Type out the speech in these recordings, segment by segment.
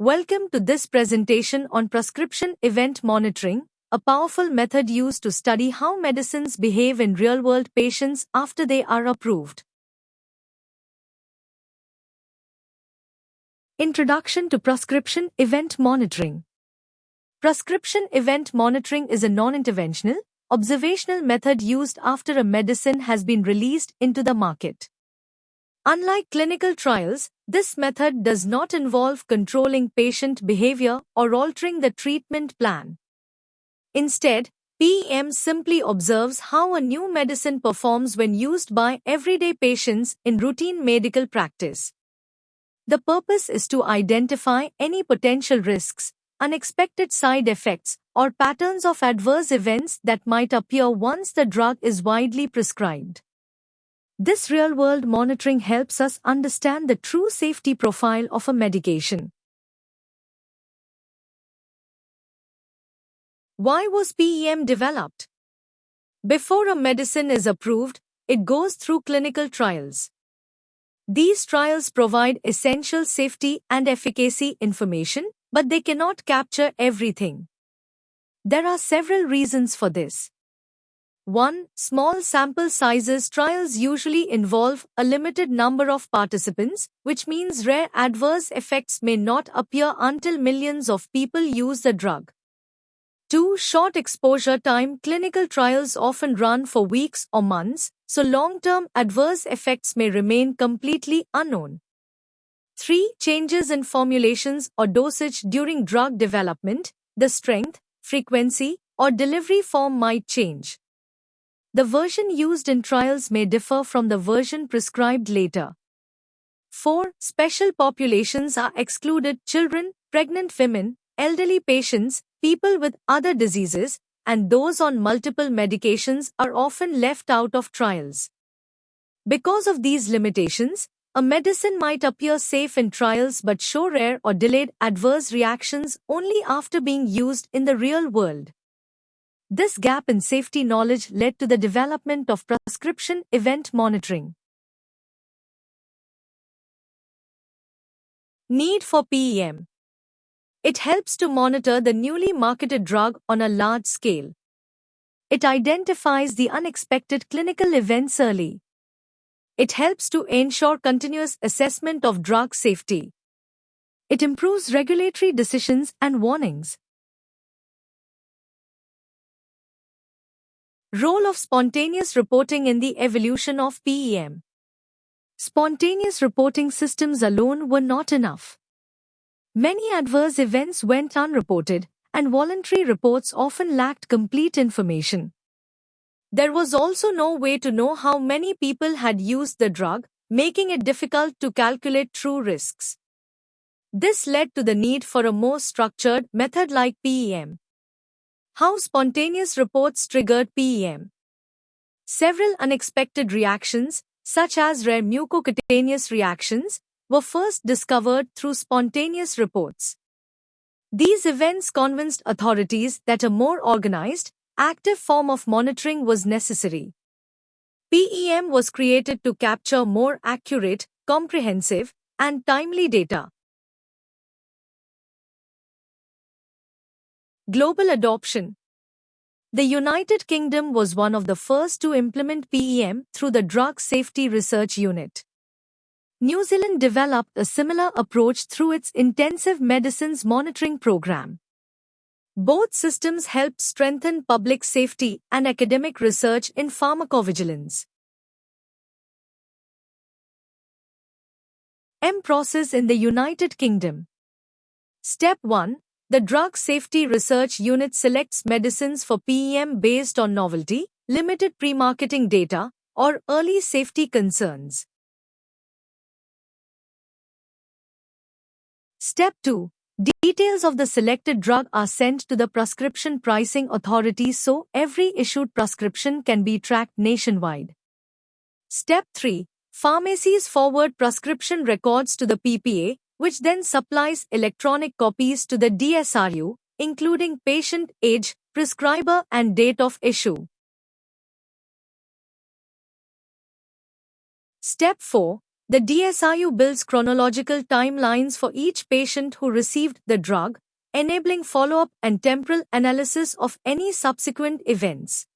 Welcome to this presentation on prescription event monitoring, a powerful method used to study how medicines behave in real-world patients after they are approved. Introduction to prescription event monitoring. Prescription event monitoring is a non-interventional, observational method used after a medicine has been released into the market. Unlike clinical trials, this method does not involve controlling patient behavior or altering the treatment plan. Instead, PEM simply observes how a new medicine performs when used by everyday patients in routine medical practice. The purpose is to identify any potential risks, unexpected side effects, or patterns of adverse events that might appear once the drug is widely prescribed. This real-world monitoring helps us understand the true safety profile of a medication. Why was PEM developed? Before a medicine is approved, it goes through clinical trials. These trials provide essential safety and efficacy information, but they cannot capture everything. There are several reasons for this. 1. Small sample sizes. Trials usually involve a limited number of participants, which means rare adverse effects may not appear until millions of people use the drug. 2. Short exposure time. Clinical trials often run for weeks or months, so long-term adverse effects may remain completely unknown. 3. Changes in formulations or dosage during drug development. The strength, frequency, or delivery form might change. The version used in trials may differ from the version prescribed later. 4. Special populations are excluded. Children, pregnant women, elderly patients, people with other diseases, and those on multiple medications are often left out of trials. Because of these limitations, a medicine might appear safe in trials but show rare or delayed adverse reactions only after being used in the real world. This gap in safety knowledge led to the development of prescription event monitoring. Need for PEM. It helps to monitor the newly marketed drug on a large scale. It identifies the unexpected clinical events early. It helps to ensure continuous assessment of drug safety. It improves regulatory decisions and warnings. Role of spontaneous reporting in the evolution of PEM. Spontaneous reporting systems alone were not enough. Many adverse events went unreported, and voluntary reports often lacked complete information. There was also no way to know how many people had used the drug, making it difficult to calculate true risks. This led to the need for a more structured method like PEM. How spontaneous reports triggered PEM. Several unexpected reactions, such as rare mucocutaneous reactions, were first discovered through spontaneous reports. These events convinced authorities that a more organized, active form of monitoring was necessary. PEM was created to capture more accurate, comprehensive, and timely data. Global adoption. The United Kingdom was one of the first to implement PEM through the Drug Safety Research Unit. New Zealand developed a similar approach through its Intensive Medicines Monitoring Program. Both systems helped strengthen public safety and academic research in pharmacovigilance. PEM process in the United Kingdom. Step 1. The Drug Safety Research Unit selects medicines for PEM based on novelty, limited pre-marketing data, or early safety concerns. Step 2. Details of the selected drug are sent to the Prescription Pricing Authority so every issued prescription can be tracked nationwide. Step 3. Pharmacies forward prescription records to the PPA, which then supplies electronic copies to the DSRU, including patient age, prescriber, and date of issue. Step 4. The DSRU builds chronological timelines for each patient who received the drug, enabling follow-up and temporal analysis of any subsequent events.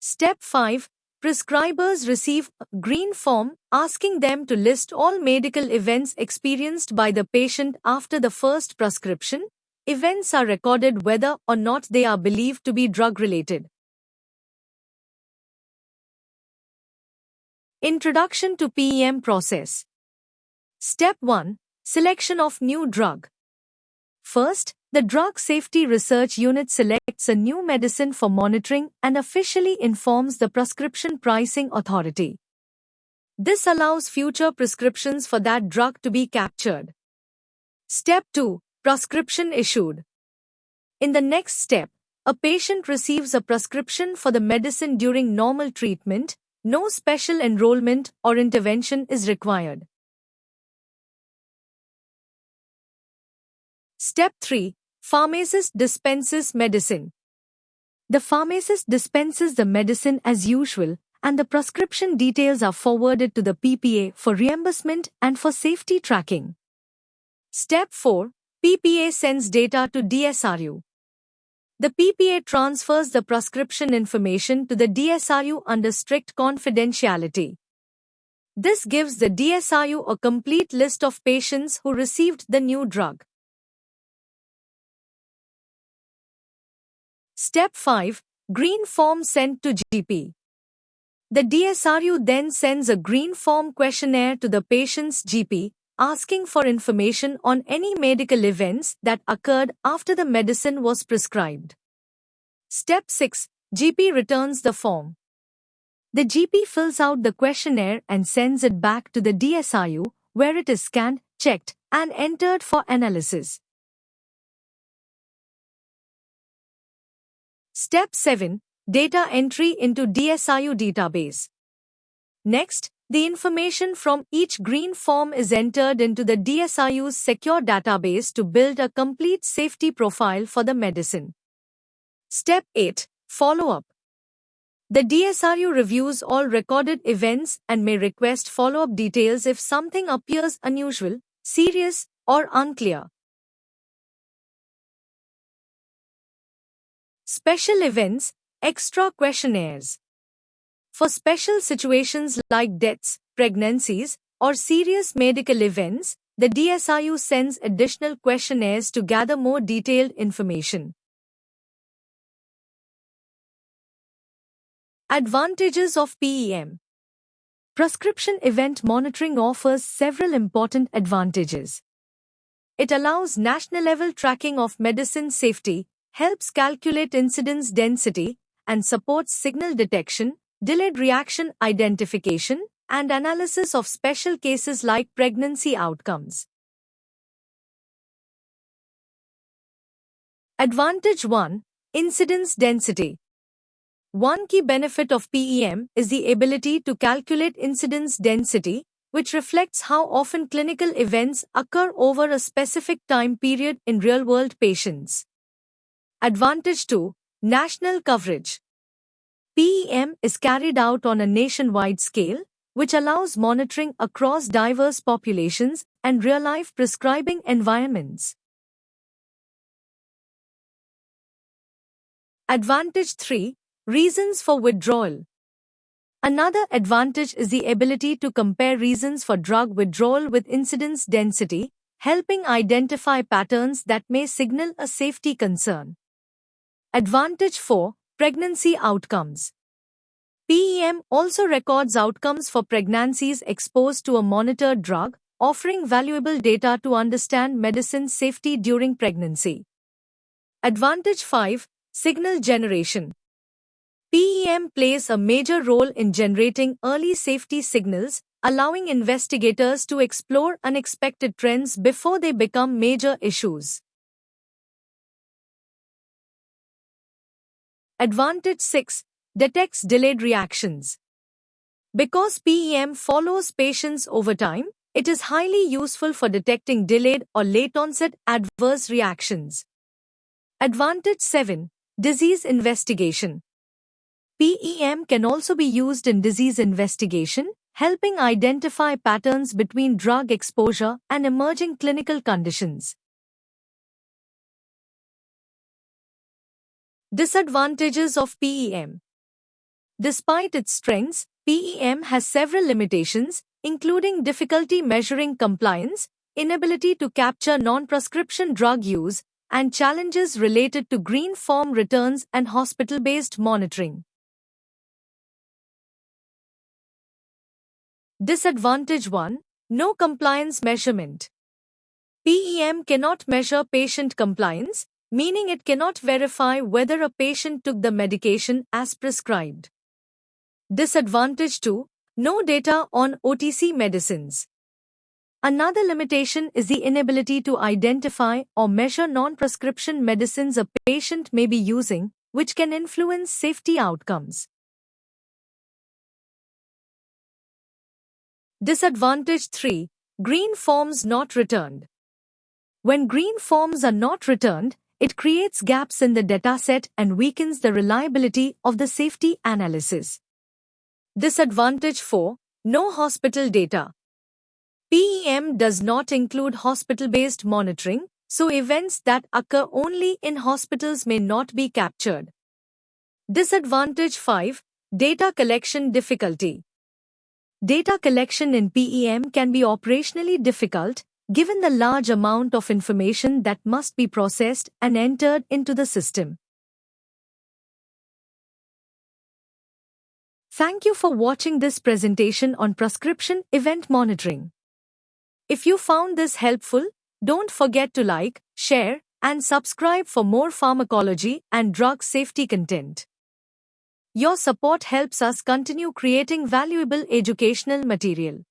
Step 5. Prescribers receive a green form asking them to list all medical events experienced by the patient after the first prescription. Events are recorded whether or not they are believed to be drug-related. Introduction to PEM process. Step 1. Selection of new drug. First, the Drug Safety Research Unit selects a new medicine for monitoring and officially informs the Prescription Pricing Authority. This allows future prescriptions for that drug to be captured. Step 2. Prescription issued. In the next step, a patient receives a prescription for the medicine during normal treatment. No special enrollment or intervention is required. Step 3. Pharmacist dispenses medicine. The pharmacist dispenses the medicine as usual, and the prescription details are forwarded to the PPA for reimbursement and for safety tracking. Step 4. PPA sends data to DSRU. The PPA transfers the prescription information to the DSRU under strict confidentiality. This gives the DSRU a complete list of patients who received the new drug. Step 5. Green form sent to GP. The DSRU then sends a green form questionnaire to the patient's GP, asking for information on any medical events that occurred after the medicine was prescribed. Step 6. GP returns the form. The GP fills out the questionnaire and sends it back to the DSRU, where it is scanned, checked, and entered for analysis. Step 7. Data entry into DSRU database. Next, the information from each green form is entered into the DSRU's secure database to build a complete safety profile for the medicine. Step 8. Follow-up. The DSRU reviews all recorded events and may request follow-up details if something appears unusual, serious, or unclear. Special events, extra questionnaires. For special situations like deaths, pregnancies, or serious medical events, the DSRU sends additional questionnaires to gather more detailed information. Advantages of PEM. Prescription event monitoring offers several important advantages. It allows national-level tracking of medicine safety, helps calculate incidence density, and supports signal detection, delayed reaction identification, and analysis of special cases like pregnancy outcomes. Advantage 1. Incidence density. One key benefit of PEM is the ability to calculate incidence density, which reflects how often clinical events occur over a specific time period in real-world patients. Advantage 2. National coverage. PEM is carried out on a nationwide scale, which allows monitoring across diverse populations and real-life prescribing environments. Advantage 3. Reasons for withdrawal. Another advantage is the ability to compare reasons for drug withdrawal with incidence density, helping identify patterns that may signal a safety concern. Advantage 4. Pregnancy outcomes. PEM also records outcomes for pregnancies exposed to a monitored drug, offering valuable data to understand medicine safety during pregnancy. Advantage 5. Signal generation. PEM plays a major role in generating early safety signals, allowing investigators to explore unexpected trends before they become major issues. Advantage 6. Detects delayed reactions. Because PEM follows patients over time, it is highly useful for detecting delayed or late-onset adverse reactions. Advantage 7. Disease investigation. PEM can also be used in disease investigation, helping identify patterns between drug exposure and emerging clinical conditions. Disadvantages of PEM. Despite its strengths, PEM has several limitations, including difficulty measuring compliance, inability to capture non-prescription drug use, and challenges related to green form returns and hospital-based monitoring. Disadvantage 1. No compliance measurement. PEM cannot measure patient compliance, meaning it cannot verify whether a patient took the medication as prescribed. Disadvantage 2. No data on OTC medicines. Another limitation is the inability to identify or measure non-prescription medicines a patient may be using, which can influence safety outcomes. Disadvantage 3. Green forms not returned. When green forms are not returned, it creates gaps in the dataset and weakens the reliability of the safety analysis. Disadvantage 4. No hospital data. PEM does not include hospital-based monitoring, so events that occur only in hospitals may not be captured. Disadvantage 5. Data collection difficulty. Data collection in PEM can be operationally difficult, given the large amount of information that must be processed and entered into the system. Thank you for watching this presentation on prescription event monitoring. If you found this helpful, don't forget to like, share, and subscribe for more pharmacology and drug safety content. Your support helps us continue creating valuable educational material.